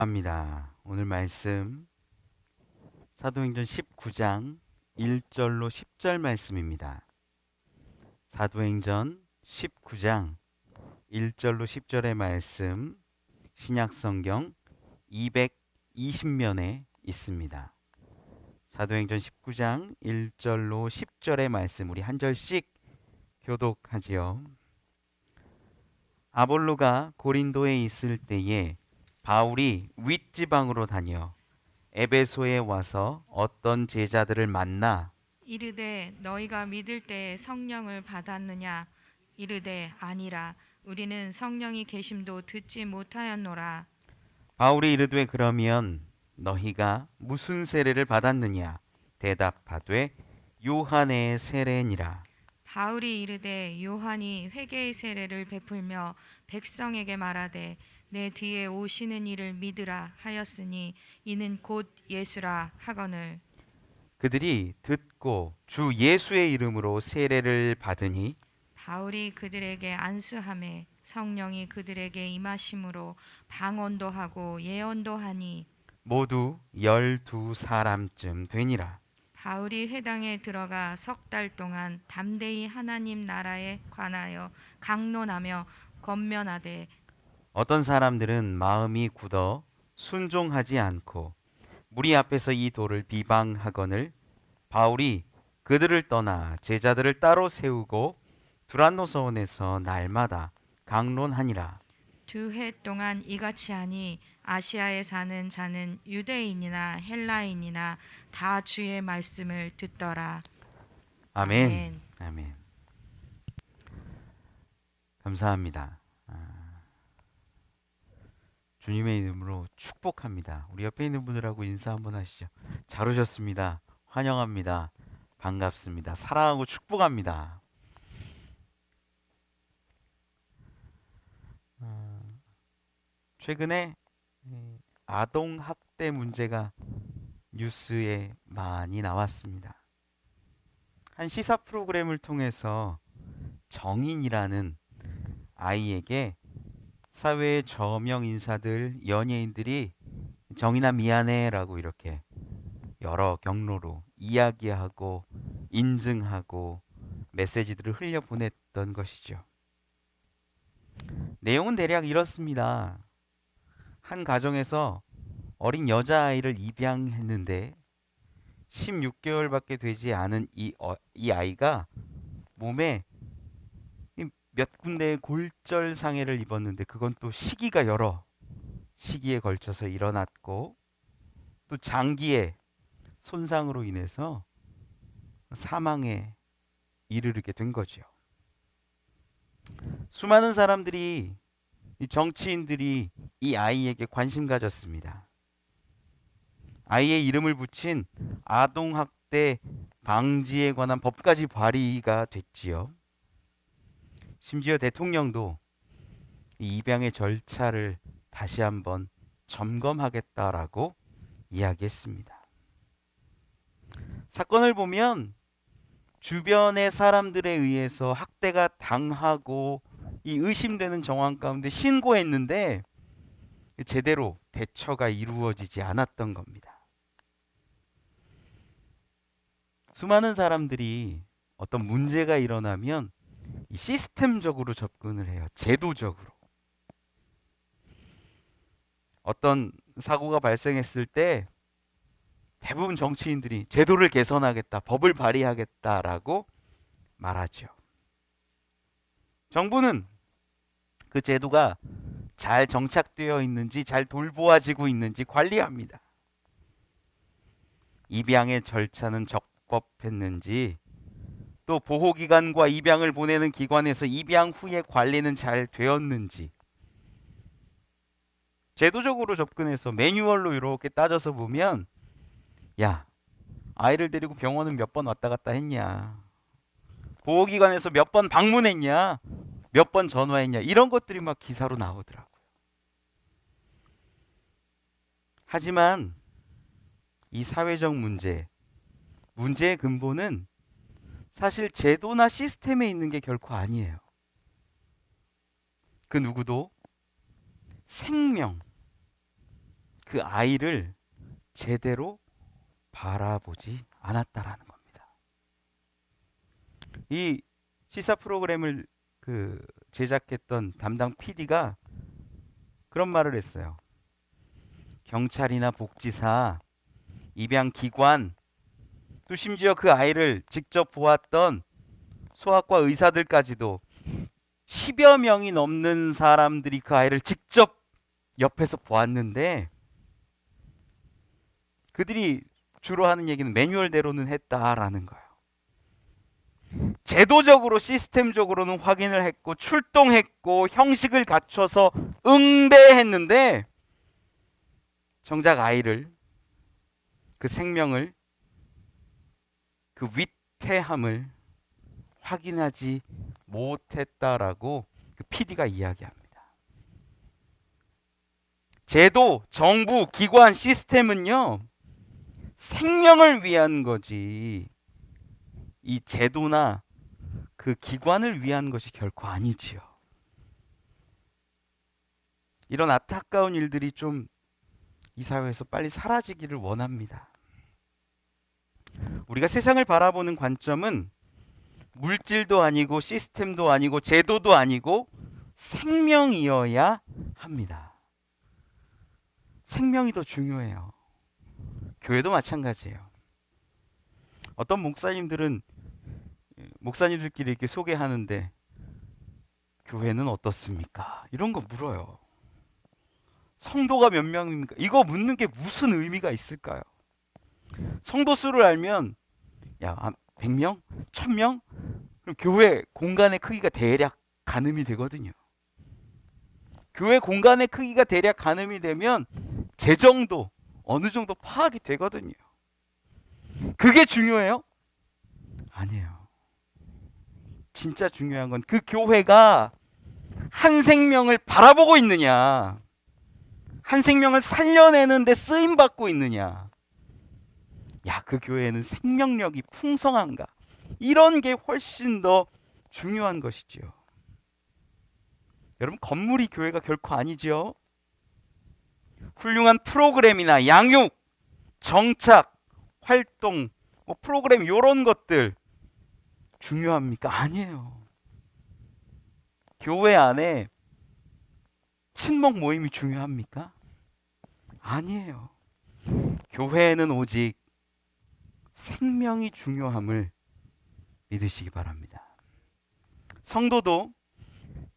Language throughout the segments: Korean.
합니다. 오늘 말씀 사도행전 19장 1절로 10절 말씀입니다. 사도행전 19장 1절로 10절의 말씀 신약성경 220면에 있습니다. 사도행전 19장 1절로 10절의 말씀 우리 한 절씩 교독하지요. 아볼로가 고린도에 있을 때에 바울이 윗지방으로 다녀 에베소에 와서 어떤 제자들을 만나 이르되 너희가 믿을 때에 성령을 받았느냐? 이르되 아니라 우리는 성령이 계심도 듣지 못하였노라. 바울이 이르되 그러면 너희가 무슨 세례를 받았느냐? 대답하되 요한의 세례니라. 바울이 이르되 요한이 회개의 세례를 베풀며 백성에게 말하되 내 뒤에 오시는 이를 믿으라 하였으니 이는 곧 예수라 하거늘. 그들이 듣고 주 예수의 이름으로 세례를 받으니 바울이 그들에게 안수하매 성령이 그들에게 임하심으로 방언도 하고 예언도 하니 모두 12사람쯤 되니라. 바울이 회당에 들어가 석 달 동안 담대히 하나님 나라에 관하여 강론하며 권면하되 어떤 사람들은 마음이 굳어 순종하지 않고 무리 앞에서 이 도를 비방하거늘 바울이 그들을 떠나 제자들을 따로 세우고 두란노서원에서 날마다 강론하니라. 2해 동안 이같이 하니 아시아에 사는 자는 유대인이나 헬라인이나 다 주의 말씀을 듣더라. 아멘. 아멘. 아멘. 감사합니다. 주님의 이름으로 축복합니다. 우리 옆에 있는 분들하고 인사 한번 하시죠. 잘 오셨습니다. 환영합니다. 반갑습니다. 사랑하고 축복합니다. 최근에 아동 학대 문제가 뉴스에 많이 나왔습니다. 한 시사 프로그램을 통해서 정인이라는 아이에게 사회의 저명 인사들, 연예인들이 정인아 미안해라고 이렇게 여러 경로로 이야기하고 인증하고 메시지들을 흘려보냈던 것이죠. 내용은 대략 이렇습니다. 한 가정에서 어린 여자아이를 입양했는데 16개월밖에 되지 않은 이 아이가 몸에 몇 군데의 골절 상해를 입었는데 그건 또 시기가 여러 시기에 걸쳐서 일어났고 또 장기의 손상으로 인해서 사망에 이르게 된 거죠. 수많은 사람들이 이 정치인들이 이 아이에게 관심 가졌습니다. 아이의 이름을 붙인 아동학대 방지에 관한 법까지 발의가 됐지요. 심지어 대통령도 이 입양의 절차를 다시 한번 점검하겠다라고 이야기했습니다. 사건을 보면 주변의 사람들에 의해서 학대가 당하고 이 의심되는 정황 가운데 신고했는데 제대로 대처가 이루어지지 않았던 겁니다. 수많은 사람들이 어떤 문제가 일어나면 이 시스템적으로 접근을 해요. 제도적으로. 어떤 사고가 발생했을 때 대부분 정치인들이 제도를 개선하겠다, 법을 발의하겠다라고 말하죠. 정부는 그 제도가 잘 정착되어 있는지, 잘 돌보아지고 있는지 관리합니다. 입양의 절차는 적법했는지, 또 보호기관과 입양을 보내는 기관에서 입양 후에 관리는 잘 되었는지, 제도적으로 접근해서 매뉴얼로 이렇게 따져서 보면 야, 아이를 데리고 병원은 몇 번 왔다 갔다 했냐? 보호기관에서 몇 번 방문했냐? 몇 번 전화했냐? 이런 것들이 막 기사로 나오더라고요. 하지만 이 사회적 문제의 근본은 사실 제도나 시스템에 있는 게 결코 아니에요. 그 누구도 생명, 그 아이를 제대로 바라보지 않았다라는 겁니다. 이 시사 프로그램을 제작했던 담당 PD가 그런 말을 했어요. 경찰이나 복지사, 입양기관, 또 심지어 그 아이를 직접 보았던 소아과 의사들까지도 10여 명이 넘는 사람들이 그 아이를 직접 옆에서 보았는데 그들이 주로 하는 얘기는 매뉴얼대로는 했다라는 거예요. 제도적으로 시스템적으로는 확인을 했고 출동했고 형식을 갖춰서 응대했는데 정작 아이를, 그 생명을, 그 위태함을 확인하지 못했다라고 그 PD가 이야기합니다. 제도, 정부, 기관, 시스템은요 생명을 위한 거지 이 제도나 그 기관을 위한 것이 결코 아니지요. 이런 안타까운 일들이 좀 이 사회에서 빨리 사라지기를 원합니다. 우리가 세상을 바라보는 관점은 물질도 아니고 시스템도 아니고 제도도 아니고 생명이어야 합니다. 생명이 더 중요해요. 교회도 마찬가지예요. 어떤 목사님들끼리 이렇게 소개하는데 교회는 어떻습니까? 이런 거 물어요. 성도가 몇 명입니까? 이거 묻는 게 무슨 의미가 있을까요? 성도 수를 알면 한 100명? 1000명? 그럼 교회 공간의 크기가 대략 가늠이 되거든요. 교회 공간의 크기가 대략 가늠이 되면 재정도 어느 정도 파악이 되거든요. 그게 중요해요? 아니에요. 진짜 중요한 건 그 교회가 한 생명을 바라보고 있느냐, 한 생명을 살려내는데 쓰임받고 있느냐, 그 교회는 생명력이 풍성한가, 이런 게 훨씬 더 중요한 것이지요. 여러분, 건물이 교회가 결코 아니죠. 훌륭한 프로그램이나 양육, 정착, 활동, 프로그램 이런 것들 중요합니까? 아니에요. 교회 안에 친목 모임이 중요합니까? 아니에요. 교회에는 오직 생명이 중요함을 믿으시기 바랍니다. 성도도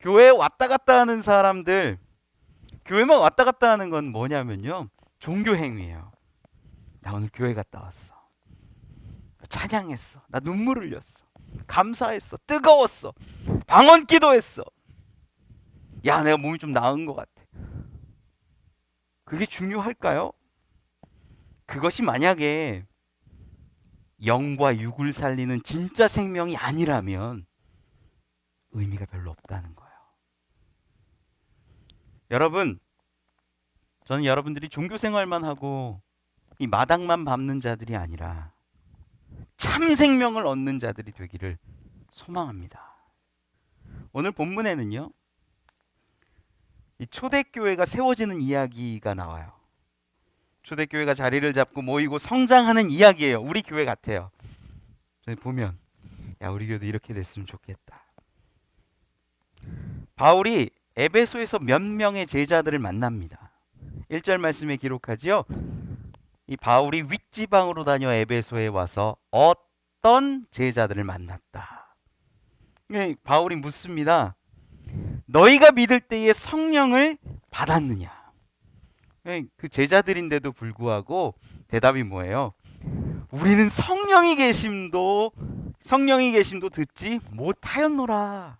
교회에 왔다 갔다 하는 사람들, 교회만 왔다 갔다 하는 건 뭐냐면요, 종교 행위예요. 나 오늘 교회 갔다 왔어. 찬양했어. 나 눈물 흘렸어. 감사했어. 뜨거웠어. 방언 기도했어. 내가 몸이 좀 나은 것 같아. 그게 중요할까요? 그것이 만약에 영과 육을 살리는 진짜 생명이 아니라면 의미가 별로 없다는 거예요. 여러분, 저는 여러분들이 종교 생활만 하고 이 마당만 밟는 자들이 아니라 참 생명을 얻는 자들이 되기를 소망합니다. 오늘 본문에는요, 이 초대교회가 세워지는 이야기가 나와요. 초대교회가 자리를 잡고 모이고 성장하는 이야기예요. 우리 교회 같아요. 보면 우리 교회도 이렇게 됐으면 좋겠다. 바울이 에베소에서 몇 명의 제자들을 만납니다. 1절 말씀에 기록하지요. 이 바울이 윗지방으로 다녀 에베소에 와서 어떤 제자들을 만났다. 바울이 묻습니다. 너희가 믿을 때에 성령을 받았느냐? 그 제자들인데도 불구하고 대답이 뭐예요? 우리는 성령이 계심도 듣지 못하였노라.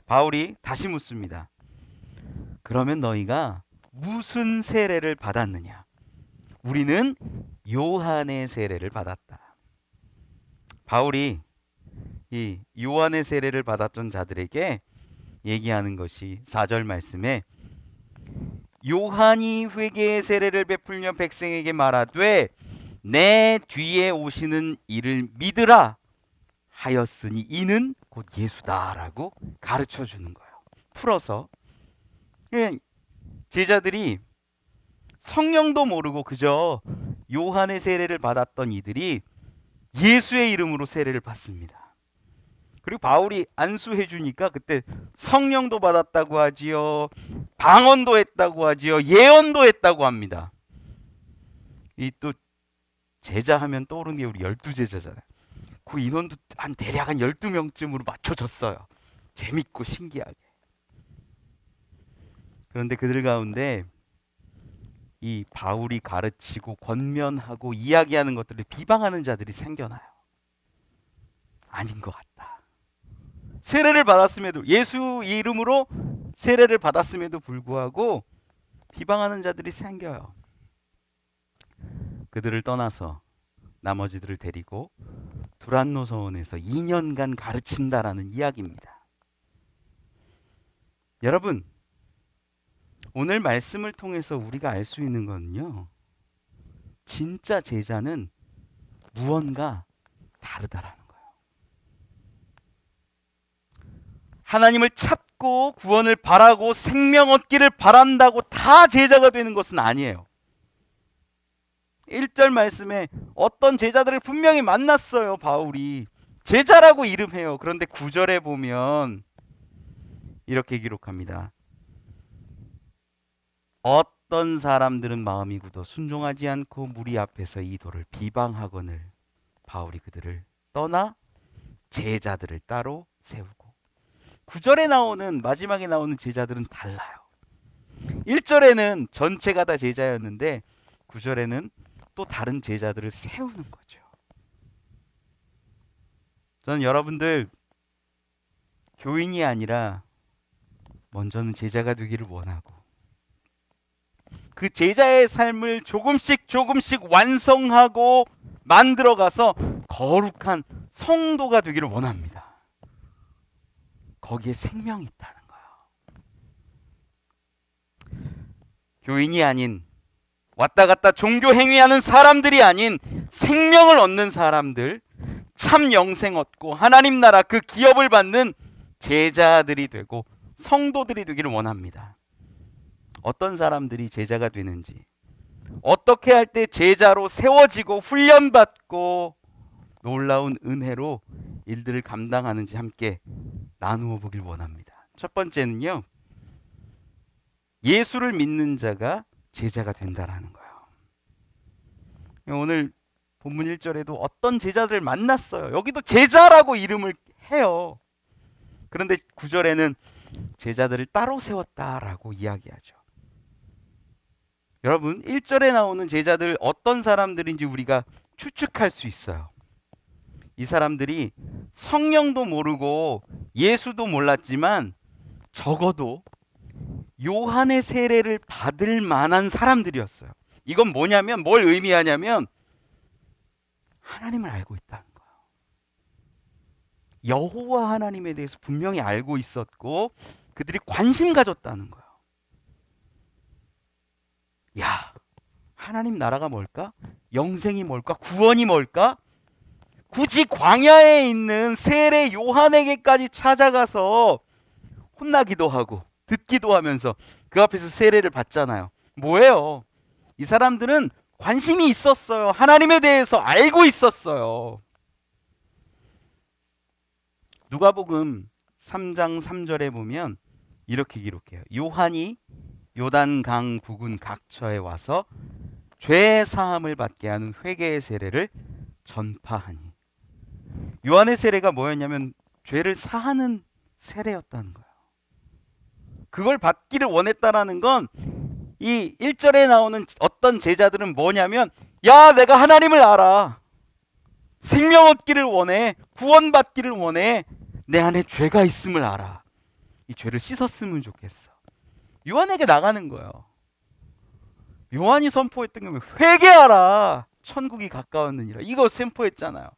바울이 다시 묻습니다. 그러면 너희가 무슨 세례를 받았느냐? 우리는 요한의 세례를 받았다. 바울이 이 요한의 세례를 받았던 자들에게 얘기하는 것이 4절 말씀에 요한이 회개의 세례를 베풀며 백성에게 말하되 내 뒤에 오시는 이를 믿으라 하였으니 이는 곧 예수다라고 가르쳐 주는 거예요. 풀어서 제자들이 성령도 모르고 그저 요한의 세례를 받았던 이들이 예수의 이름으로 세례를 받습니다. 그리고 바울이 안수해 주니까 그때 성령도 받았다고 하지요. 방언도 했다고 하지요. 예언도 했다고 합니다. 이 또 제자 하면 떠오르는 게 우리 12제자잖아요. 그 인원도 대략 한 12명쯤으로 맞춰졌어요. 재밌고 신기하게. 그런데 그들 가운데 이 바울이 가르치고 권면하고 이야기하는 것들을 비방하는 자들이 생겨나요. 아닌 것 같다. 세례를 받았음에도, 예수 이름으로 세례를 받았음에도 불구하고 비방하는 자들이 생겨요. 그들을 떠나서 나머지들을 데리고 두란노 서원에서 2년간 가르친다라는 이야기입니다. 여러분, 오늘 말씀을 통해서 우리가 알 수 있는 건요, 진짜 제자는 무언가 다르다라는 거예요. 하나님을 찾고 구원을 바라고 생명 얻기를 바란다고 다 제자가 되는 것은 아니에요. 1절 말씀에 어떤 제자들을 분명히 만났어요. 바울이 제자라고 이름해요. 그런데 9절에 보면 이렇게 기록합니다. 어떤 사람들은 마음이 굳어 순종하지 않고 무리 앞에서 이 도를 비방하거늘 바울이 그들을 떠나 제자들을 따로 세우고. 9절에 나오는, 마지막에 나오는 제자들은 달라요. 1절에는 전체가 다 제자였는데 9절에는 또 다른 제자들을 세우는 거죠. 저는 여러분들 교인이 아니라 먼저는 제자가 되기를 원하고, 그 제자의 삶을 조금씩 완성하고 만들어가서 거룩한 성도가 되기를 원합니다. 거기에 생명이 있다는 거예요. 교인이 아닌, 왔다 갔다 종교 행위하는 사람들이 아닌 생명을 얻는 사람들, 참 영생 얻고 하나님 나라 그 기업을 받는 제자들이 되고 성도들이 되기를 원합니다. 어떤 사람들이 제자가 되는지, 어떻게 할 때 제자로 세워지고 훈련받고 놀라운 은혜로 일들을 감당하는지 함께 나누어 보길 원합니다. 첫 번째는요, 예수를 믿는 자가 제자가 된다라는 거예요. 오늘 본문 1절에도 어떤 제자들을 만났어요. 여기도 제자라고 이름을 해요. 그런데 9절에는 제자들을 따로 세웠다라고 이야기하죠. 여러분, 1절에 나오는 제자들 어떤 사람들인지 우리가 추측할 수 있어요. 이 사람들이 성령도 모르고 예수도 몰랐지만 적어도 요한의 세례를 받을 만한 사람들이었어요. 이건 뭐냐면, 뭘 의미하냐면 하나님을 알고 있다는 거예요. 여호와 하나님에 대해서 분명히 알고 있었고 그들이 관심 가졌다는 거예요. 야, 하나님 나라가 뭘까? 영생이 뭘까? 구원이 뭘까? 굳이 광야에 있는 세례 요한에게까지 찾아가서 혼나기도 하고 듣기도 하면서 그 앞에서 세례를 받잖아요. 뭐예요? 이 사람들은 관심이 있었어요. 하나님에 대해서 알고 있었어요. 누가복음 3장 3절에 보면 이렇게 기록해요. 요한이 요단강 부근 각처에 와서 죄 사함을 받게 하는 회개의 세례를 전파하니. 요한의 세례가 뭐였냐면 죄를 사하는 세례였다는 거예요. 그걸 받기를 원했다라는 건 이 1절에 나오는 어떤 제자들은 뭐냐면, 야, 내가 하나님을 알아. 생명 얻기를 원해. 구원받기를 원해. 내 안에 죄가 있음을 알아. 이 죄를 씻었으면 좋겠어. 요한에게 나가는 거예요. 요한이 선포했던 게 회개하라. 천국이 가까웠느니라. 이거 선포했잖아요.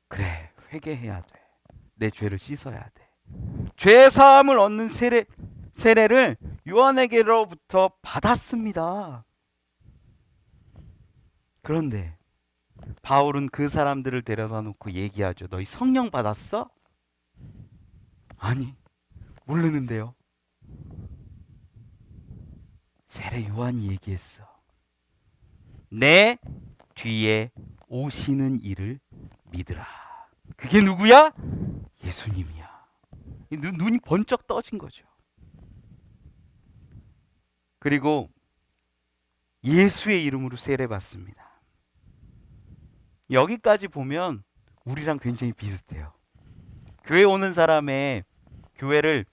그래, 회개해야 돼. 내 죄를 씻어야 돼. 죄 사함을 얻는 세례를 요한에게로부터 받았습니다. 그런데 바울은 그 사람들을 데려다 놓고 얘기하죠. 너희 성령 받았어? 아니, 모르는데요. 세례 요한이 얘기했어. 내 뒤에 오시는 이를 믿으라. 그게 누구야? 예수님이야. 눈이 번쩍 떠진 거죠. 그리고 예수의 이름으로 세례받습니다. 여기까지 보면 우리랑 굉장히 비슷해요. 교회 오는 사람의 교회를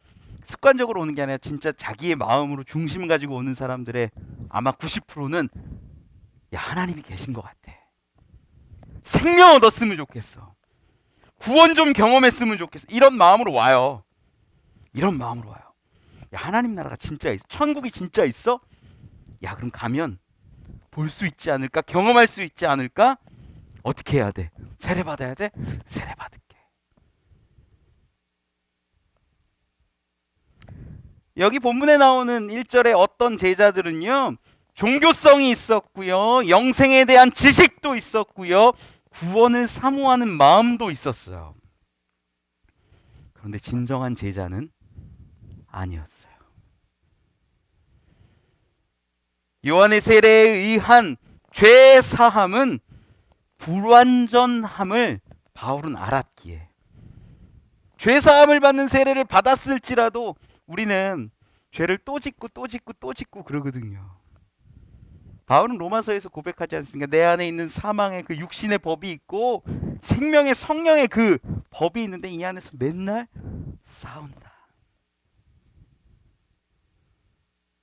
습관적으로 오는 게 아니라 진짜 자기의 마음으로 중심 가지고 오는 사람들의 아마 90%는 야, 하나님이 계신 것 같아. 생명 얻었으면 좋겠어. 구원 좀 경험했으면 좋겠어. 이런 마음으로 와요. 이런 마음으로 와요. 야, 하나님 나라가 진짜 있어. 천국이 진짜 있어? 야, 그럼 가면 볼 수 있지 않을까? 경험할 수 있지 않을까? 어떻게 해야 돼? 세례 받아야 돼? 세례 받을게. 여기 본문에 나오는 1절에 어떤 제자들은요, 종교성이 있었고요, 영생에 대한 지식도 있었고요, 구원을 사모하는 마음도 있었어요. 그런데 진정한 제자는 아니었어요. 요한의 세례에 의한 죄 사함은 불완전함을 바울은 알았기에, 죄 사함을 받는 세례를 받았을지라도 우리는 죄를 또 짓고 또 짓고 또 짓고 그러거든요. 바울은 로마서에서 고백하지 않습니까? 내 안에 있는 사망의 그 육신의 법이 있고 생명의 성령의 그 법이 있는데 이 안에서 맨날 싸운다.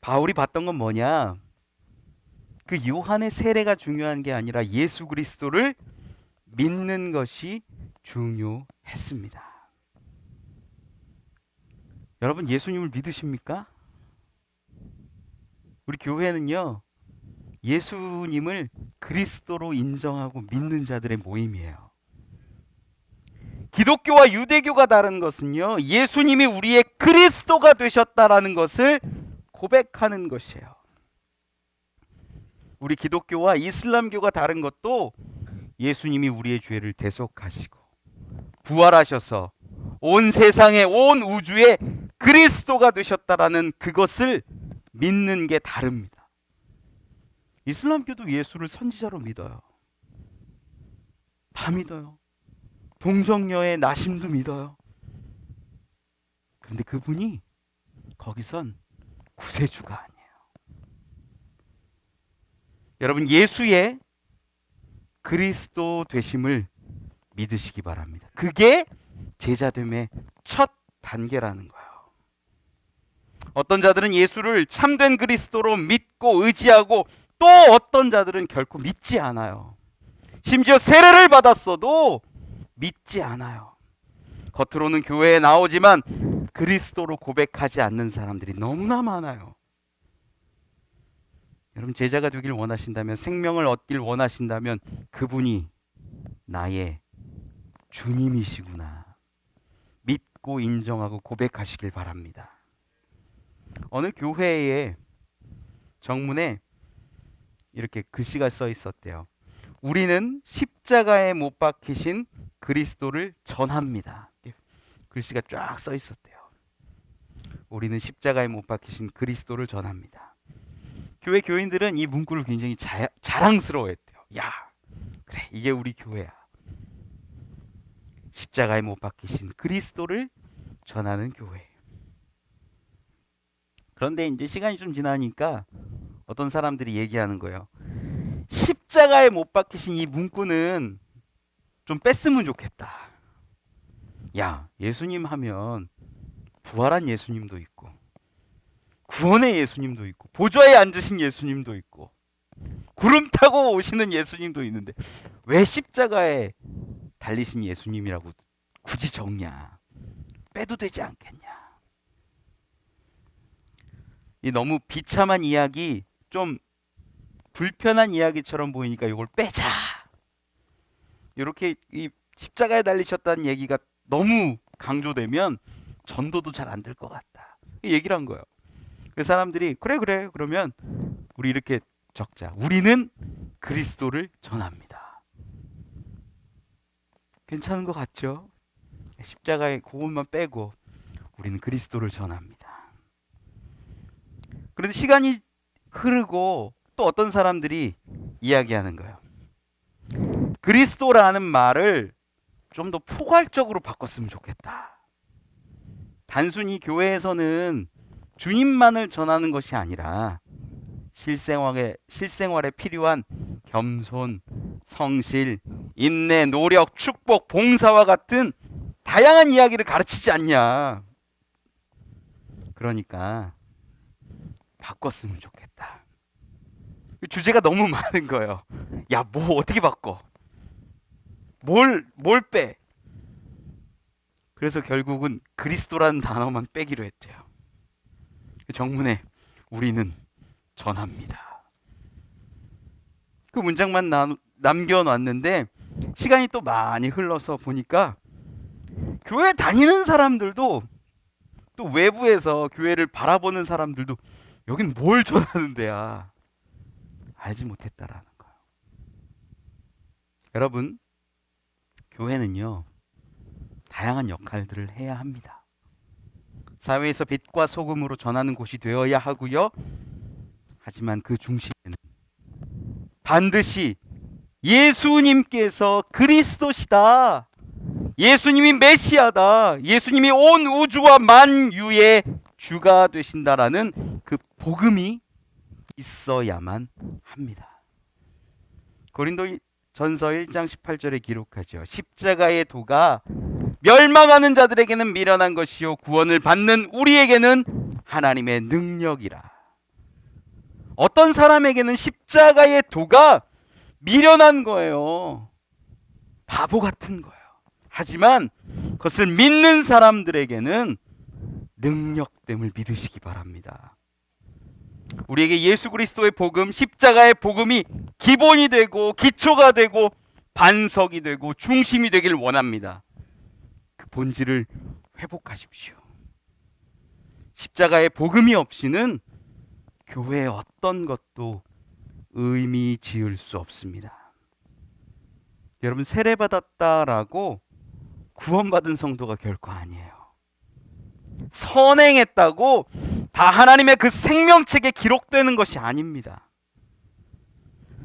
바울이 봤던 건 뭐냐? 그 요한의 세례가 중요한 게 아니라 예수 그리스도를 믿는 것이 중요했습니다. 여러분, 예수님을 믿으십니까? 우리 교회는요, 예수님을 그리스도로 인정하고 믿는 자들의 모임이에요. 기독교와 유대교가 다른 것은요, 예수님이 우리의 그리스도가 되셨다라는 것을 고백하는 것이에요. 우리 기독교와 이슬람교가 다른 것도 예수님이 우리의 죄를 대속하시고 부활하셔서 온 세상에, 온 우주에 그리스도가 되셨다라는 그것을 믿는 게 다릅니다. 이슬람교도 예수를 선지자로 믿어요. 다 믿어요. 동정녀의 나심도 믿어요. 그런데 그분이 거기선 구세주가 아니에요. 여러분, 예수의 그리스도 되심을 믿으시기 바랍니다. 그게 제자됨의 첫 단계라는 거예요. 어떤 자들은 예수를 참된 그리스도로 믿고 의지하고, 또 어떤 자들은 결코 믿지 않아요. 심지어 세례를 받았어도 믿지 않아요. 겉으로는 교회에 나오지만 그리스도로 고백하지 않는 사람들이 너무나 많아요. 여러분, 제자가 되길 원하신다면, 생명을 얻길 원하신다면 그분이 나의 주님이시구나 믿고 인정하고 고백하시길 바랍니다. 어느 교회의 정문에 이렇게 글씨가 써 있었대요. 우리는 십자가에 못 박히신 그리스도를 전합니다. 글씨가 쫙 써 있었대요. 우리는 십자가에 못 박히신 그리스도를 전합니다. 교회 교인들은 이 문구를 굉장히 자랑스러워했대요. 야, 그래, 이게 우리 교회야. 십자가에 못 박히신 그리스도를 전하는 교회. 그런데 이제 시간이 좀 지나니까 어떤 사람들이 얘기하는 거예요. 십자가에 못 박히신 이 문구는 좀 뺐으면 좋겠다. 야, 예수님 하면 부활한 예수님도 있고, 구원의 예수님도 있고, 보좌에 앉으신 예수님도 있고, 구름 타고 오시는 예수님도 있는데 왜 십자가에 달리신 예수님이라고 굳이 적냐? 빼도 되지 않겠냐? 이 너무 비참한 이야기, 좀 불편한 이야기처럼 보이니까 이걸 빼자. 이렇게 이 십자가에 달리셨다는 얘기가 너무 강조되면 전도도 잘 안 될 것 같다. 얘기를 한 거예요. 그 사람들이 그래 그러면 우리 이렇게 적자. 우리는 그리스도를 전합니다. 괜찮은 것 같죠? 십자가에 그것만 빼고 우리는 그리스도를 전합니다. 그런데 시간이 흐르고 또 어떤 사람들이 이야기하는 거예요. 그리스도라는 말을 좀 더 포괄적으로 바꿨으면 좋겠다. 단순히 교회에서는 주님만을 전하는 것이 아니라 실생활에 필요한 겸손, 성실, 인내, 노력, 축복, 봉사와 같은 다양한 이야기를 가르치지 않냐. 그러니까 바꿨으면 좋겠다. 주제가 너무 많은 거예요. 야, 뭐 어떻게 바꿔? 뭘 빼? 그래서 결국은 그리스도라는 단어만 빼기로 했대요. 정문에 우리는 전합니다. 그 문장만 남겨놨는데 시간이 또 많이 흘러서 보니까 교회 다니는 사람들도 또 외부에서 교회를 바라보는 사람들도 여긴 뭘 전하는 데야 알지 못했다라는 거예요. 여러분, 교회는요 다양한 역할들을 해야 합니다. 사회에서 빛과 소금으로 전하는 곳이 되어야 하고요. 하지만 그 중심에는 반드시 예수님께서 그리스도시다. 예수님이 메시아다. 예수님이 온 우주와 만유의 주가 되신다라는 그 복음이 있어야만 합니다. 고린도전서 1장 18절에 기록하죠. 십자가의 도가 멸망하는 자들에게는 미련한 것이요 구원을 받는 우리에게는 하나님의 능력이라. 어떤 사람에게는 십자가의 도가 미련한 거예요. 바보 같은 거예요. 하지만 그것을 믿는 사람들에게는 능력됨을 믿으시기 바랍니다. 우리에게 예수 그리스도의 복음, 십자가의 복음이 기본이 되고 기초가 되고 반석이 되고 중심이 되길 원합니다. 그 본질을 회복하십시오. 십자가의 복음이 없이는 교회의 어떤 것도 의미 지을 수 없습니다. 여러분, 세례받았다라고 구원받은 성도가 결코 아니에요. 선행했다고 다 하나님의 그 생명책에 기록되는 것이 아닙니다.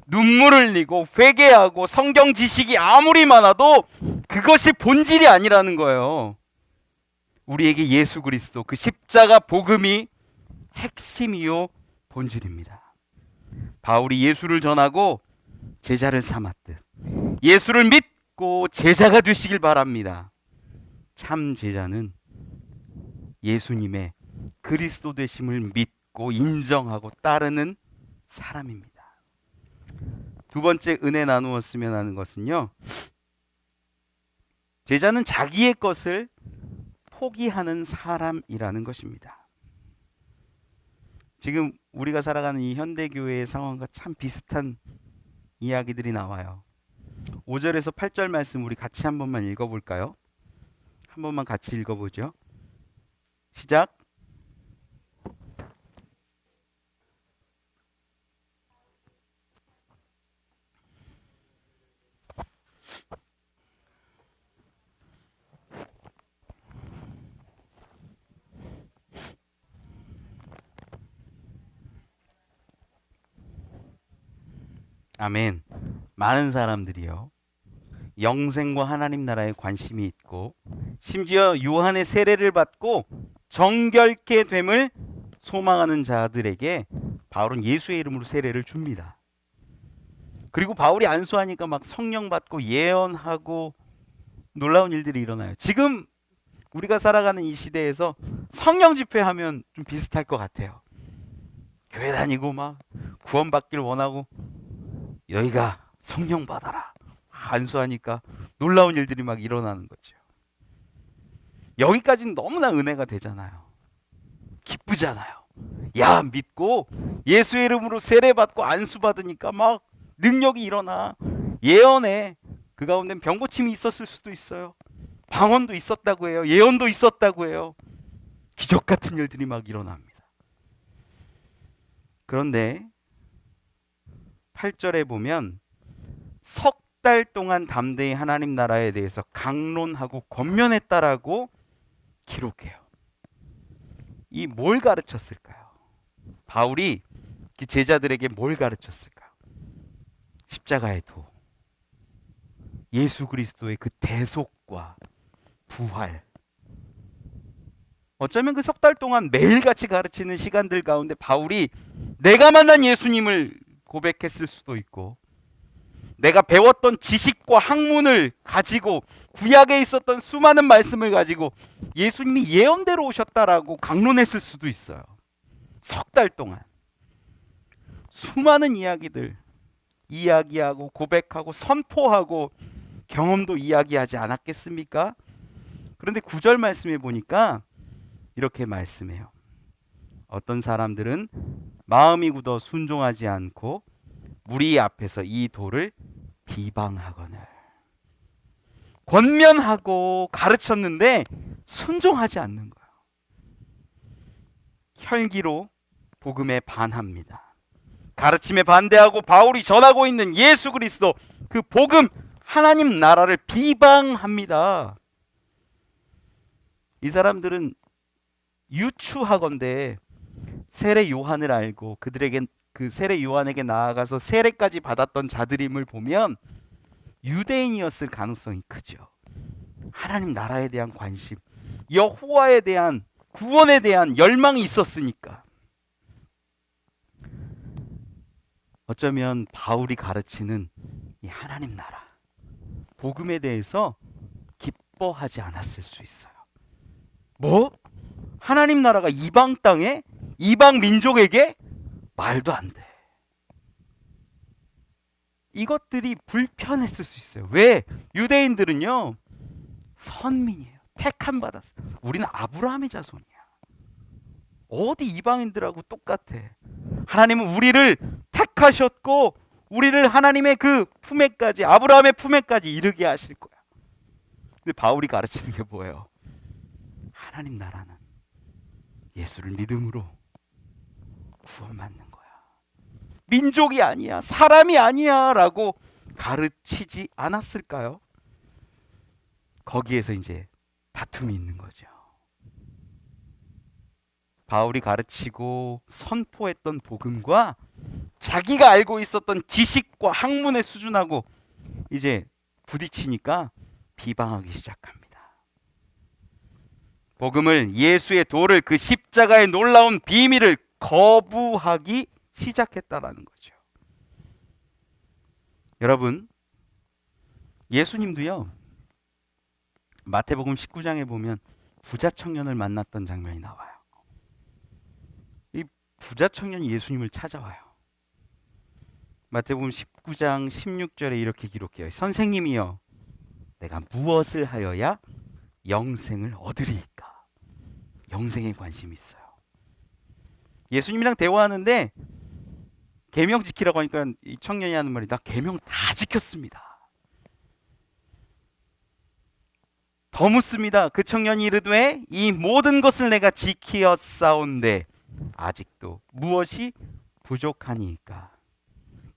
눈물 흘리고 회개하고 성경 지식이 아무리 많아도 그것이 본질이 아니라는 거예요. 우리에게 예수 그리스도 그 십자가 복음이 핵심이요 본질입니다. 바울이 예수를 전하고 제자를 삼았듯 예수를 믿고 제자가 되시길 바랍니다. 참 제자는 예수님의 그리스도 되심을 믿고 인정하고 따르는 사람입니다. 두 번째 은혜 나누었으면 하는 것은요, 제자는 자기의 것을 포기하는 사람이라는 것입니다. 지금 우리가 살아가는 이 현대교회의 상황과 참 비슷한 이야기들이 나와요. 5절에서 8절 말씀 우리 같이 한 번만 읽어볼까요? 한 번만 같이 읽어보죠. 시작. 아멘. 많은 사람들이요, 영생과 하나님 나라에 관심이 있고 심지어 요한의 세례를 받고 정결케 됨을 소망하는 자들에게 바울은 예수의 이름으로 세례를 줍니다. 그리고 바울이 안수하니까 막 성령 받고 예언하고 놀라운 일들이 일어나요. 지금 우리가 살아가는 이 시대에서 성령 집회하면 좀 비슷할 것 같아요. 교회 다니고 막 구원받길 원하고 여기가 성령 받아라 안수하니까 놀라운 일들이 막 일어나는 거죠. 여기까지는 너무나 은혜가 되잖아요. 기쁘잖아요. 야, 믿고 예수의 이름으로 세례받고 안수받으니까 막 능력이 일어나. 예언에 그 가운데 병고침이 있었을 수도 있어요. 방언도 있었다고 해요. 예언도 있었다고 해요. 기적 같은 일들이 막 일어납니다. 그런데 8절에 보면 석 달 동안 담대히 하나님 나라에 대해서 강론하고 권면했다라고 기록해요. 이 뭘 가르쳤을까요? 바울이 그 제자들에게 뭘 가르쳤을까요? 십자가의 도, 예수 그리스도의 그 대속과 부활. 어쩌면 그 석 달 동안 매일같이 가르치는 시간들 가운데 바울이 내가 만난 예수님을 고백했을 수도 있고, 내가 배웠던 지식과 학문을 가지고 구약에 있었던 수많은 말씀을 가지고 예수님이 예언대로 오셨다라고 강론했을 수도 있어요. 석 달 동안 수많은 이야기들 이야기하고 고백하고 선포하고 경험도 이야기하지 않았겠습니까? 그런데 9절 말씀에 보니까 이렇게 말씀해요. 어떤 사람들은 마음이 굳어 순종하지 않고 무리 앞에서 이 도를 비방하거늘. 권면하고 가르쳤는데 순종하지 않는 거예요. 혈기로 복음에 반합니다. 가르침에 반대하고 바울이 전하고 있는 예수 그리스도 그 복음 하나님 나라를 비방합니다. 이 사람들은 유추하건대 세례 요한을 알고 그들에게 그 세례 요한에게 나아가서 세례까지 받았던 자들임을 보면 유대인이었을 가능성이 크죠. 하나님 나라에 대한 관심, 여호와에 대한 구원에 대한 열망이 있었으니까. 어쩌면 바울이 가르치는 이 하나님 나라, 복음에 대해서 기뻐하지 않았을 수 있어요. 뭐? 하나님 나라가 이방 땅에, 이방 민족에게? 말도 안 돼. 이것들이 불편했을 수 있어요. 왜? 유대인들은요, 선민이에요. 택함 받았어요. 우리는 아브라함의 자손이야. 어디 이방인들하고 똑같아. 하나님은 우리를 택하셨고 우리를 하나님의 그 품에까지, 아브라함의 품에까지 이르게 하실 거야. 근데 바울이 가르치는 게 뭐예요? 하나님 나라는 예수를 믿음으로 구원받는 거야. 민족이 아니야, 사람이 아니야 라고 가르치지 않았을까요? 거기에서 이제 다툼이 있는 거죠. 바울이 가르치고 선포했던 복음과 자기가 알고 있었던 지식과 학문의 수준하고 이제 부딪히니까 비방하기 시작합니다. 복음을, 예수의 도를, 그 십자가의 놀라운 비밀을 거부하기 시작했다라는 거죠. 여러분, 예수님도요, 마태복음 19장에 보면 부자 청년을 만났던 장면이 나와요. 이 부자 청년이 예수님을 찾아와요. 마태복음 19장 16절에 이렇게 기록해요. 선생님이여, 내가 무엇을 하여야 영생을 얻으리이까? 영생에 관심이 있어요. 예수님이랑 대화하는데 계명 지키라고 하니까 이 청년이 하는 말이, 나 계명 다 지켰습니다. 더 묻습니다. 그 청년이 이르되 이 모든 것을 내가 지키었사온데 아직도 무엇이 부족하니까?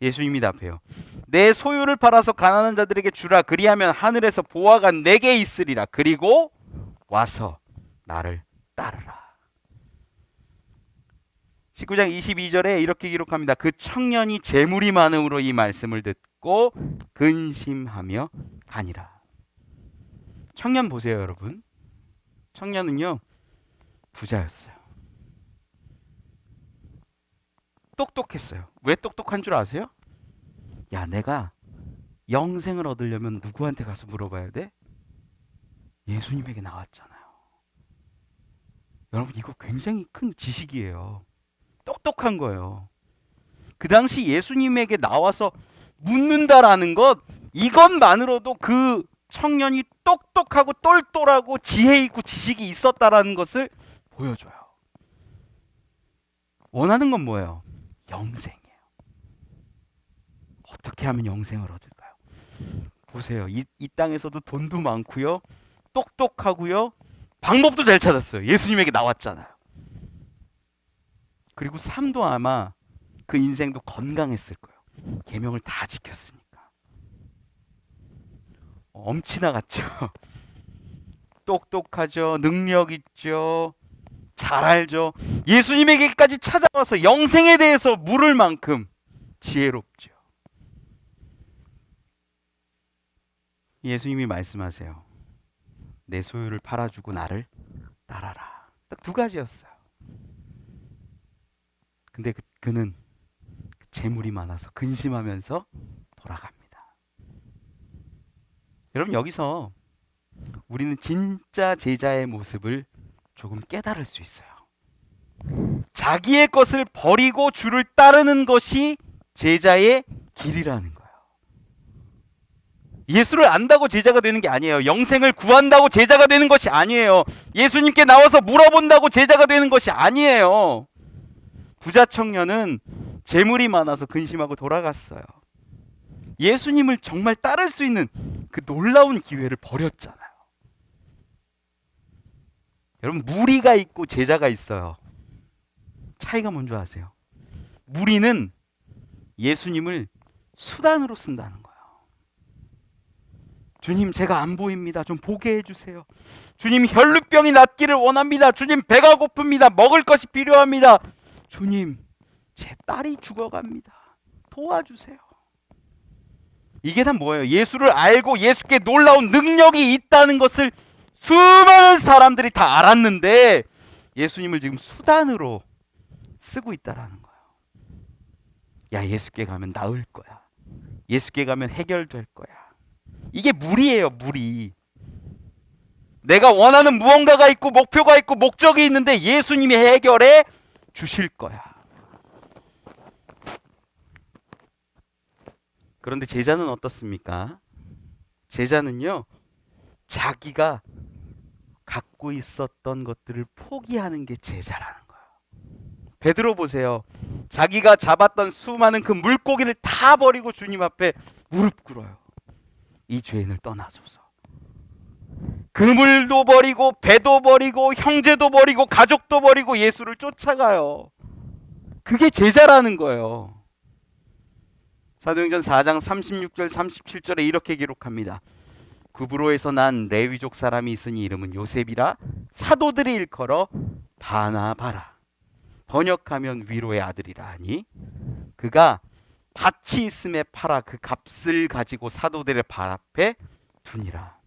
예수님이 답해요. 내 소유를 팔아서 가난한 자들에게 주라. 그리하면 하늘에서 보화가 내게 있으리라. 그리고 와서 나를 따르라. 19장 22절에 이렇게 기록합니다. 그 청년이 재물이 많음으로 이 말씀을 듣고 근심하며 가니라. 청년 보세요, 여러분. 청년은요, 부자였어요. 똑똑했어요. 왜 똑똑한 줄 아세요? 야, 내가 영생을 얻으려면 누구한테 가서 물어봐야 돼? 예수님에게 나왔잖아요. 여러분, 이거 굉장히 큰 지식이에요. 똑똑한 거예요. 그 당시 예수님에게 나와서 묻는다라는 것, 이것만으로도 그 청년이 똑똑하고 똘똘하고 지혜 있고 지식이 있었다라는 것을 보여줘요. 원하는 건 뭐예요? 영생이에요. 어떻게 하면 영생을 얻을까요? 보세요. 이 땅에서도 돈도 많고요, 똑똑하고요, 방법도 잘 찾았어요. 예수님에게 나왔잖아요. 그리고 삶도 아마 그 인생도 건강했을 거예요. 계명을 다 지켰으니까. 엄친아 같죠. 똑똑하죠. 능력 있죠. 잘 알죠. 예수님에게까지 찾아와서 영생에 대해서 물을 만큼 지혜롭죠. 예수님이 말씀하세요. 내 소유를 팔아주고 나를 따라라. 딱 두 가지였어요. 근데 그는 재물이 많아서 근심하면서 돌아갑니다. 여러분, 여기서 우리는 진짜 제자의 모습을 조금 깨달을 수 있어요. 자기의 것을 버리고 주를 따르는 것이 제자의 길이라는 거예요. 예수를 안다고 제자가 되는 게 아니에요. 영생을 구한다고 제자가 되는 것이 아니에요. 예수님께 나와서 물어본다고 제자가 되는 것이 아니에요. 부자 청년은 재물이 많아서 근심하고 돌아갔어요. 예수님을 정말 따를 수 있는 그 놀라운 기회를 버렸잖아요. 여러분, 무리가 있고 제자가 있어요. 차이가 뭔지 아세요? 무리는 예수님을 수단으로 쓴다는 거예요. 주님, 제가 안 보입니다. 좀 보게 해주세요. 주님, 혈루병이 낫기를 원합니다. 주님, 배가 고픕니다. 먹을 것이 필요합니다. 주님, 제 딸이 죽어갑니다. 도와주세요. 이게 다 뭐예요? 예수를 알고 예수께 놀라운 능력이 있다는 것을 수많은 사람들이 다 알았는데 예수님을 지금 수단으로 쓰고 있다라는 거예요. 야, 예수께 가면 나을 거야. 예수께 가면 해결될 거야. 이게 무리예요, 무리. 내가 원하는 무언가가 있고 목표가 있고 목적이 있는데 예수님이 해결해 주실 거야. 그런데 제자는 어떻습니까? 제자는요, 자기가 갖고 있었던 것들을 포기하는 게 제자라는 거예요. 베드로 보세요. 자기가 잡았던 수많은 그 물고기를 다 버리고 주님 앞에 무릎 꿇어요. 이 죄인을 떠나소서. 그물도 버리고 배도 버리고 형제도 버리고 가족도 버리고 예수를 쫓아가요. 그게 제자라는 거예요. 사도행전 4장 36절 37절에 이렇게 기록합니다. 구브로에서 난 레위족 사람이 있으니 이름은 요셉이라 사도들이 일컬어 바나바라, 번역하면 위로의 아들이라 하니 그가 밭이 있음에 팔아 그 값을 가지고 사도들의 발 앞에 두니라.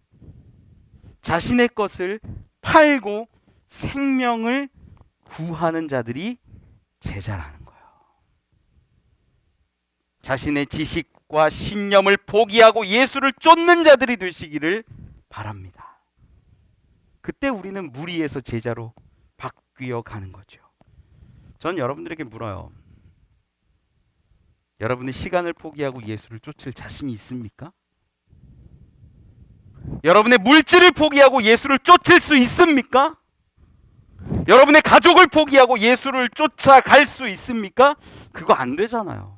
자신의 것을 팔고 생명을 구하는 자들이 제자라는 거예요. 자신의 지식과 신념을 포기하고 예수를 쫓는 자들이 되시기를 바랍니다. 그때 우리는 무리에서 제자로 바뀌어 가는 거죠. 전 여러분들에게 물어요. 여러분의 시간을 포기하고 예수를 쫓을 자신이 있습니까? 여러분의 물질을 포기하고 예수를 쫓을 수 있습니까? 여러분의 가족을 포기하고 예수를 쫓아갈 수 있습니까? 그거 안 되잖아요.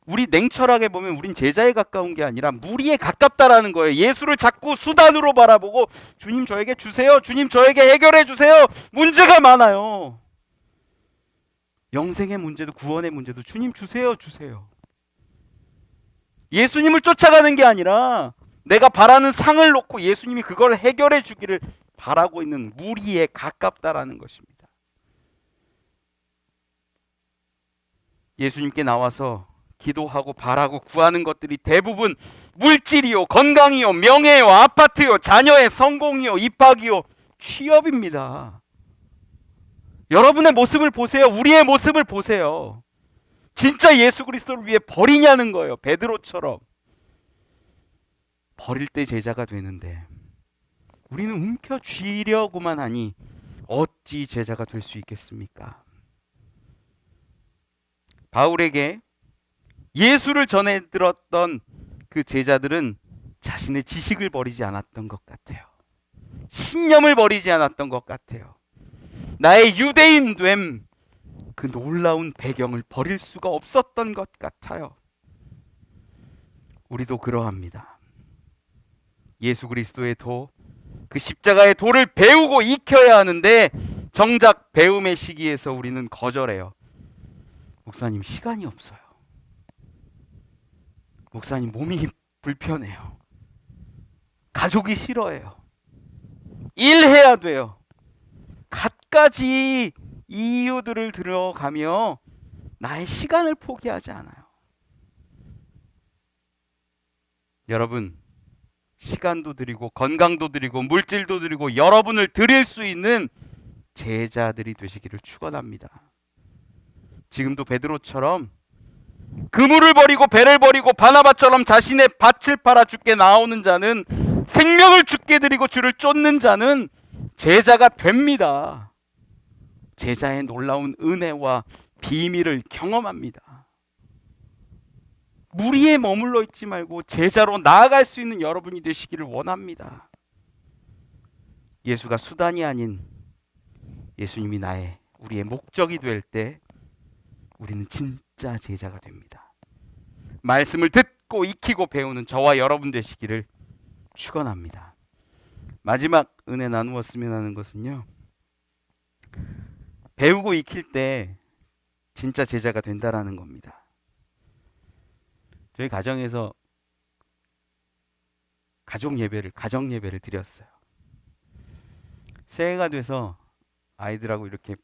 우리 냉철하게 보면 우린 제자에 가까운 게 아니라 무리에 가깝다라는 거예요. 예수를 자꾸 수단으로 바라보고 주님 저에게 주세요. 주님 저에게 해결해 주세요. 문제가 많아요. 영생의 문제도 구원의 문제도 주님 주세요, 주세요. 예수님을 쫓아가는 게 아니라 내가 바라는 상을 놓고 예수님이 그걸 해결해 주기를 바라고 있는 무리에 가깝다라는 것입니다. 예수님께 나와서 기도하고 바라고 구하는 것들이 대부분 물질이요, 건강이요, 명예요, 아파트요, 자녀의 성공이요, 입학이요, 취업입니다. 여러분의 모습을 보세요. 우리의 모습을 보세요. 진짜 예수 그리스도를 위해 버리냐는 거예요. 베드로처럼. 버릴 때 제자가 되는데 우리는 움켜쥐려고만 하니 어찌 제자가 될 수 있겠습니까? 바울에게 예수를 전해 들었던 그 제자들은 자신의 지식을 버리지 않았던 것 같아요. 신념을 버리지 않았던 것 같아요. 나의 유대인됨, 그 놀라운 배경을 버릴 수가 없었던 것 같아요. 우리도 그러합니다. 예수 그리스도의 도, 그 십자가의 도를 배우고 익혀야 하는데 정작 배움의 시기에서 우리는 거절해요. 목사님 시간이 없어요. 목사님 몸이 불편해요. 가족이 싫어해요. 일해야 돼요. 갖가지 이유들을 들어가며 나의 시간을 포기하지 않아요. 여러분, 시간도 드리고 건강도 드리고 물질도 드리고 여러분을 드릴 수 있는 제자들이 되시기를 축원합니다. 지금도 베드로처럼 그물을 버리고 배를 버리고 바나바처럼 자신의 밭을 팔아 주께 나오는 자는, 생명을 주께 드리고 주를 쫓는 자는 제자가 됩니다. 제자의 놀라운 은혜와 비밀을 경험합니다. 무리에 머물러 있지 말고 제자로 나아갈 수 있는 여러분이 되시기를 원합니다. 예수가 수단이 아닌 예수님이 우리의 목적이 될 때 우리는 진짜 제자가 됩니다. 말씀을 듣고 익히고 배우는 저와 여러분 되시기를 축원합니다. 마지막 은혜 나누었으면 하는 것은요, 배우고 익힐 때 진짜 제자가 된다라는 겁니다. 저희 가정에서 가정 예배를 드렸어요. 새해가 돼서 아이들하고 이렇게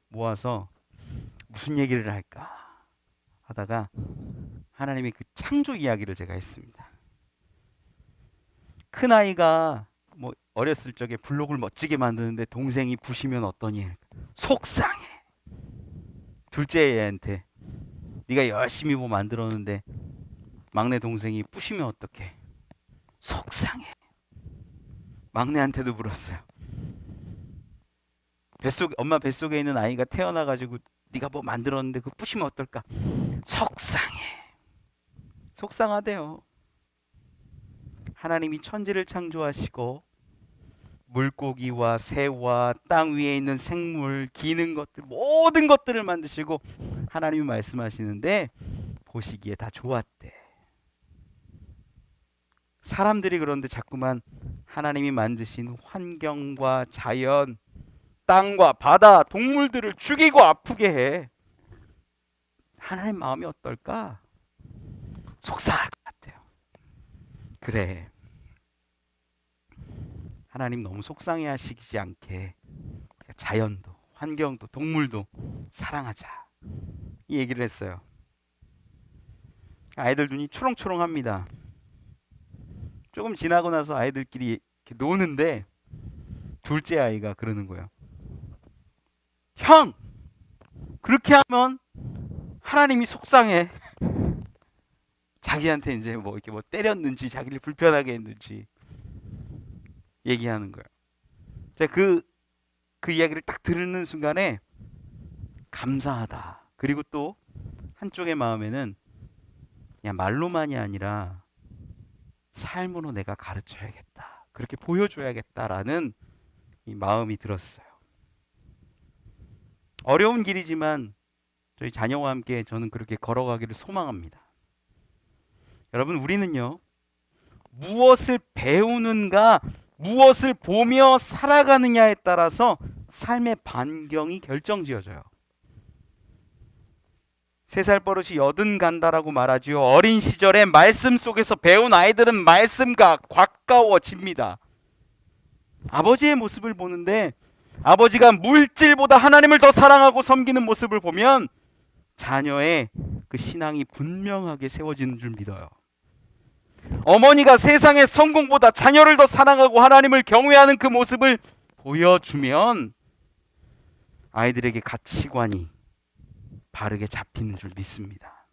모아서 무슨 얘기를 할까 하다가 하나님의 그 창조 이야기를 제가 했습니다. 큰 아이가 뭐 어렸을 적에 블록을 멋지게 만드는데 동생이 부시면 어떠니? 속상해. 둘째 애한테 네가 열심히 뭐 만들었는데 막내 동생이 부시면 어떡해? 속상해. 막내한테도 물었어요. 엄마 뱃속에 있는 아이가 태어나가지고 네가 뭐 만들었는데 그거 부시면 어떨까? 속상해. 속상하대요. 하나님이 천지를 창조하시고 물고기와 새와 땅 위에 있는 생물, 기는 것들, 모든 것들을 만드시고 하나님이 말씀하시는데 보시기에 다 좋았대. 사람들이 그런데 자꾸만 하나님이 만드신 환경과 자연, 땅과 바다, 동물들을 죽이고 아프게 해. 하나님 마음이 어떨까? 속상할 것 같아요. 그래, 하나님 너무 속상해 하시지 않게 자연도, 환경도, 동물도 사랑하자, 이 얘기를 했어요. 아이들 눈이 초롱초롱합니다. 조금 지나고 나서 아이들끼리 이렇게 노는데 둘째 아이가 그러는 거예요. 형! 그렇게 하면 하나님이 속상해. 자기한테 이제 뭐 이렇게 뭐 때렸는지 자기를 불편하게 했는지 얘기하는 거예요. 제가 그 이야기를 딱 들은 순간에 감사하다. 그리고 또 한쪽의 마음에는 그냥 말로만이 아니라 삶으로 내가 가르쳐야겠다. 그렇게 보여줘야겠다라는 이 마음이 들었어요. 어려운 길이지만 저희 자녀와 함께 저는 그렇게 걸어가기를 소망합니다. 여러분, 우리는요, 무엇을 배우는가, 무엇을 보며 살아가느냐에 따라서 삶의 반경이 결정지어져요. 3살 버릇이 여든 간다라고 말하지요. 어린 시절에 말씀 속에서 배운 아이들은 말씀과 가까워집니다. 아버지의 모습을 보는데 아버지가 물질보다 하나님을 더 사랑하고 섬기는 모습을 보면 자녀의 그 신앙이 분명하게 세워지는 줄 믿어요. 어머니가 세상의 성공보다 자녀를 더 사랑하고 하나님을 경외하는 그 모습을 보여주면 아이들에게 가치관이 바르게 잡히는 줄 믿습니다.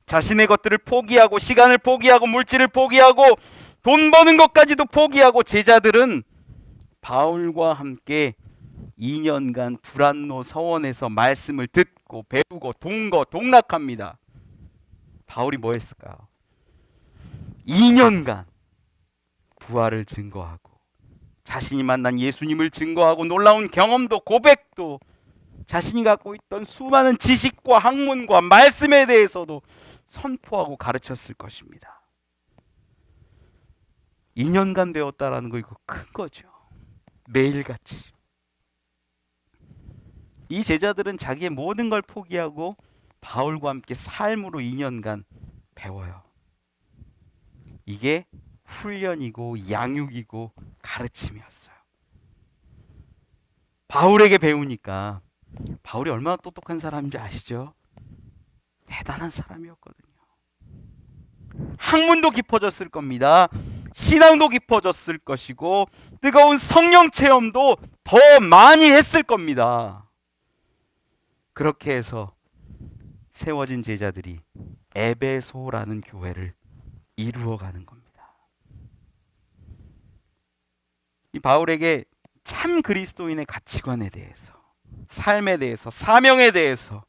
자신의 것들을 포기하고 시간을 포기하고 물질을 포기하고 돈 버는 것까지도 포기하고 제자들은 바울과 함께 2년간 두란노 서원에서 말씀을 듣고 배우고 동락합니다. 바울이 뭐 했을까요? 2년간 부활을 증거하고 자신이 만난 예수님을 증거하고 놀라운 경험도 고백도 자신이 갖고 있던 수많은 지식과 학문과 말씀에 대해서도 선포하고 가르쳤을 것입니다. 2년간 배웠다라는 거 이거 큰 거죠. 매일같이. 이 제자들은 자기의 모든 걸 포기하고 바울과 함께 삶으로 2년간 배워요. 이게 훈련이고 양육이고 가르침이었어요. 바울에게 배우니까 바울이 얼마나 똑똑한 사람인지 아시죠? 대단한 사람이었거든요. 학문도 깊어졌을 겁니다. 신앙도 깊어졌을 것이고 뜨거운 성령 체험도 더 많이 했을 겁니다. 그렇게 해서 세워진 제자들이 에베소라는 교회를 이루어가는 겁니다. 이 바울에게 참 그리스도인의 가치관에 대해서, 삶에 대해서, 사명에 대해서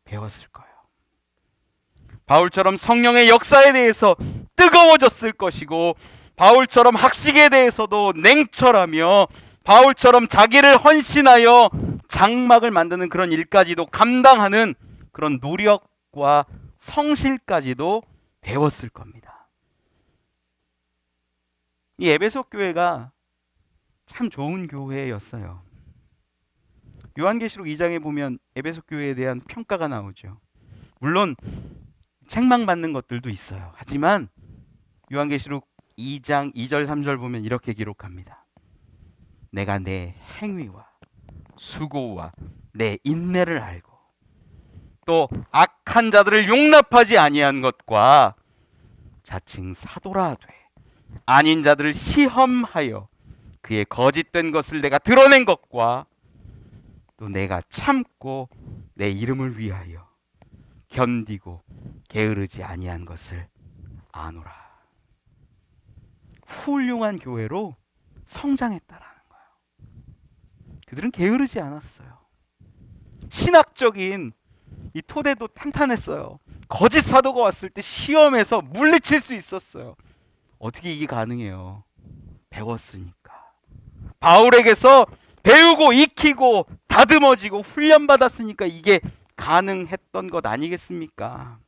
배웠을 거예요. 바울처럼 성령의 역사에 대해서 뜨거워졌을 것이고, 바울처럼 학식에 대해서도 냉철하며, 바울처럼 자기를 헌신하여 장막을 만드는 그런 일까지도 감당하는 그런 노력과 성실까지도 배웠을 겁니다. 이 에베소 교회가 참 좋은 교회였어요. 요한계시록 2장에 보면 에베소 교회에 대한 평가가 나오죠. 물론 책망받는 것들도 있어요. 하지만 요한계시록 2장 2절 3절 보면 이렇게 기록합니다. 내가 내 행위와 수고와 내 인내를 알고 또 악한 자들을 용납하지 아니한 것과 자칭 사도라 돼 아닌 자들을 시험하여 그의 거짓된 것을 내가 드러낸 것과 또 내가 참고 내 이름을 위하여 견디고 게으르지 아니한 것을 아노라. 훌륭한 교회로 성장했다라는 거예요. 그들은 게으르지 않았어요. 신학적인 이 토대도 탄탄했어요. 거짓 사도가 왔을 때 시험에서 물리칠 수 있었어요. 어떻게 이게 가능해요? 배웠으니까. 바울에게서 배우고 익히고 다듬어지고 훈련받았으니까 이게 가능했던 것 아니겠습니까?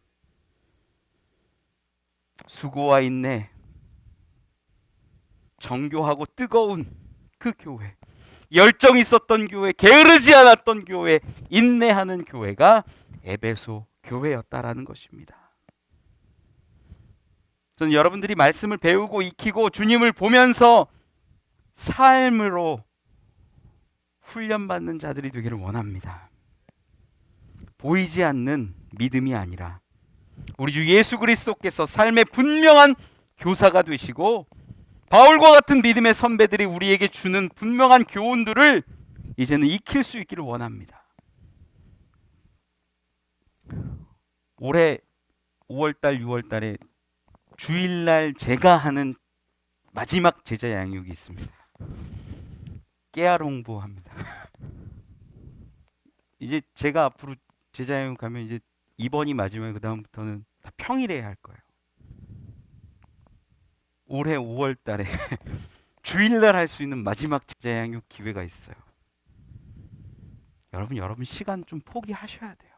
수고와 인내, 정교하고 뜨거운 그 교회, 열정이 있었던 교회, 게으르지 않았던 교회, 인내하는 교회가 에베소 교회였다라는 것입니다. 저는 여러분들이 말씀을 배우고 익히고 주님을 보면서 삶으로 훈련받는 자들이 되기를 원합니다. 보이지 않는 믿음이 아니라 우리 주 예수 그리스도께서 삶의 분명한 교사가 되시고 바울과 같은 믿음의 선배들이 우리에게 주는 분명한 교훈들을 이제는 익힐 수 있기를 원합니다. 올해 5월달, 6월달에 주일날 제가 하는 마지막 제자 양육이 있습니다. 깨알 홍보합니다. 이제 제가 앞으로 제자 양육 가면 이제 이번이 마지막에 그 다음부터는 다 평일에 할 거예요. 올해 5월달에 주일날 할 수 있는 마지막 제자 양육 기회가 있어요. 여러분 시간 좀 포기하셔야 돼요.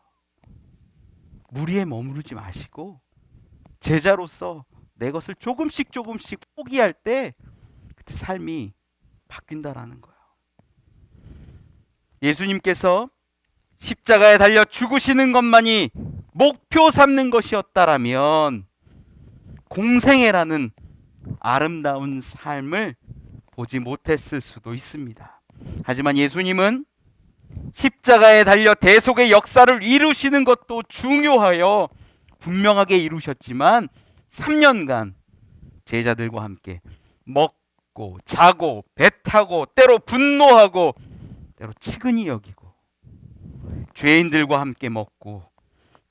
무리에 머무르지 마시고 제자로서 내 것을 조금씩 포기할 때 그때 삶이 바뀐다라는 거예요. 예수님께서 십자가에 달려 죽으시는 것만이 목표 삼는 것이었다라면 공생애라는 아름다운 삶을 보지 못했을 수도 있습니다. 하지만 예수님은 십자가에 달려 대속의 역사를 이루시는 것도 중요하여 분명하게 이루셨지만 3년간 제자들과 함께 먹고 자고 배 타고 때로 분노하고 때로 치근히 여기고 죄인들과 함께 먹고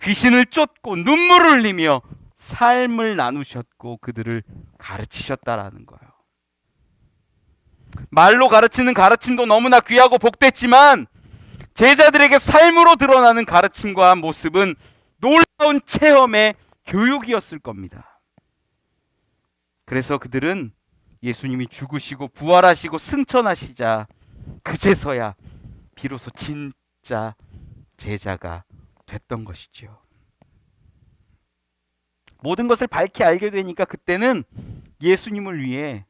귀신을 쫓고 눈물을 흘리며 삶을 나누셨고 그들을 가르치셨다라는 거예요. 말로 가르치는 가르침도 너무나 귀하고 복됐지만 제자들에게 삶으로 드러나는 가르침과 모습은 놀라운 체험의 교육이었을 겁니다. 그래서 그들은 예수님이 죽으시고 부활하시고 승천하시자 그제서야 비로소 진짜 제자가 됐던 것이죠. 모든 것을 밝히 알게 되니까 그때는 예수님을 위해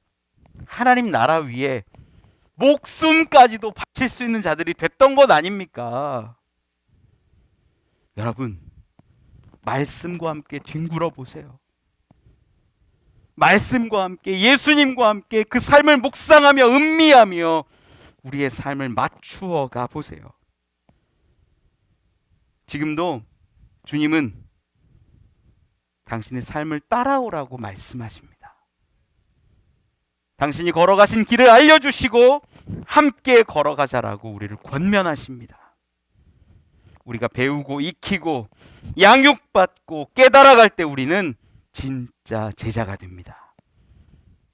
하나님 나라 위에 목숨까지도 바칠 수 있는 자들이 됐던 것 아닙니까? 여러분, 말씀과 함께 뒹굴어 보세요. 말씀과 함께 예수님과 함께 그 삶을 묵상하며 음미하며 우리의 삶을 맞추어 가 보세요. 지금도 주님은 당신의 삶을 따라오라고 말씀하십니다. 당신이 걸어가신 길을 알려주시고 함께 걸어가자라고 우리를 권면하십니다. 우리가 배우고 익히고 양육받고 깨달아갈 때 우리는 진짜 제자가 됩니다.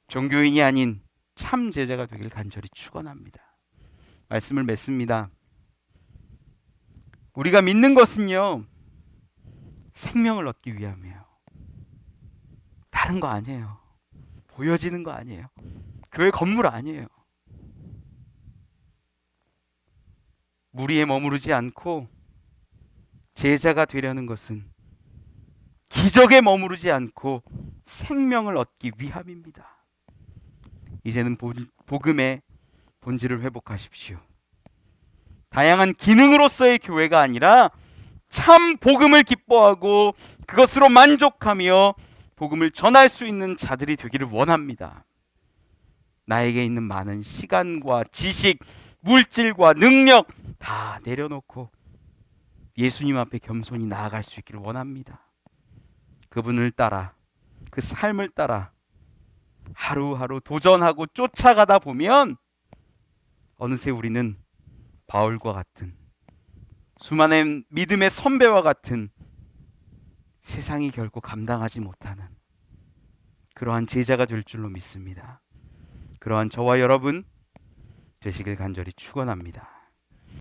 종교인이 아닌 참 제자가 되길 간절히 축원합니다. 말씀을 맺습니다. 우리가 믿는 것은요, 생명을 얻기 위함이에요. 다른 거 아니에요. 보여지는 거 아니에요. 교회 건물 아니에요. 무리에 머무르지 않고 제자가 되려는 것은 기적에 머무르지 않고 생명을 얻기 위함입니다. 이제는 복음의 본질을 회복하십시오. 다양한 기능으로서의 교회가 아니라 참 복음을 기뻐하고 그것으로 만족하며 복음을 전할 수 있는 자들이 되기를 원합니다. 나에게 있는 많은 시간과 지식, 물질과 능력 다 내려놓고 예수님 앞에 겸손히 나아갈 수 있기를 원합니다. 그분을 따라, 그 삶을 따라 하루하루 도전하고 쫓아가다 보면 어느새 우리는 바울과 같은, 수많은 믿음의 선배와 같은 세상이 결코 감당하지 못하는 그러한 제자가 될 줄로 믿습니다. 그러한 저와 여러분 되시길 간절히 축원합니다.